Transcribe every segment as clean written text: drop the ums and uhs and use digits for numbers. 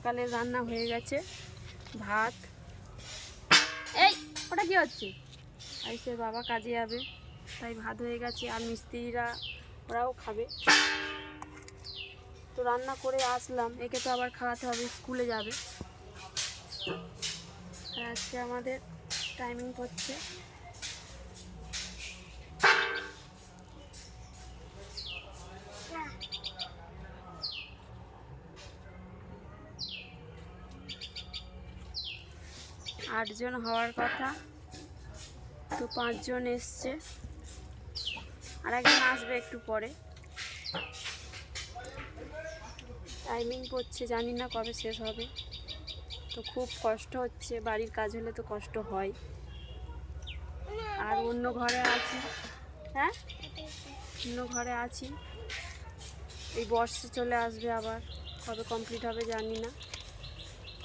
সকালে রান্না হয়ে গেছে, ভাত। এই ওটা কি হচ্ছে? আইসে বাবা কাজে যাবে, তাই ভাত হয়ে গেছে। আর মিস্ত্রিরা ওরাও খাবে। তো রান্না করে আসলাম, একে তো আবার খাওয়াতে হবে, স্কুলে যাবে। আর আজকে আমাদের টাইমিং হচ্ছে 8 জন হওয়ার কথা, তো 5 জন এসছে, আর একজন আসবে একটু পরে। টাইমিং পড়ছে, জানি না কবে শেষ হবে। তো খুব কষ্ট হচ্ছে, বাড়ির কাজ হলে তো কষ্ট হয়। আর অন্য ঘরে আছি, হ্যাঁ অন্য ঘরে আছি। এই বর্ষা চলে আসবে, আবার কবে কমপ্লিট হবে জানি না।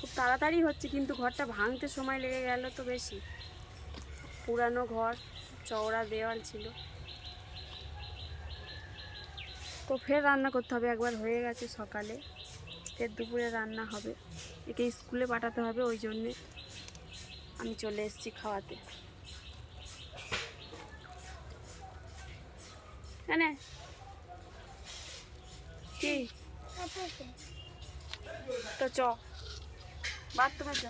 খুব তাড়াতাড়ি হচ্ছে, কিন্তু ঘরটা ভাঙতে সময় লেগে গেল তো বেশি। পুরানো ঘর, চওড়া দেওয়াল ছিল। তো ফের রান্না করতে হবে, একবার হয়ে গেছে সকালে, ফের দুপুরে রান্না হবে। একে স্কুলে পাঠাতে হবে, ওই জন্যে আমি চলে এসেছি খাওয়াতে। হ্যাঁ কি তো চ বাথরুমে চ।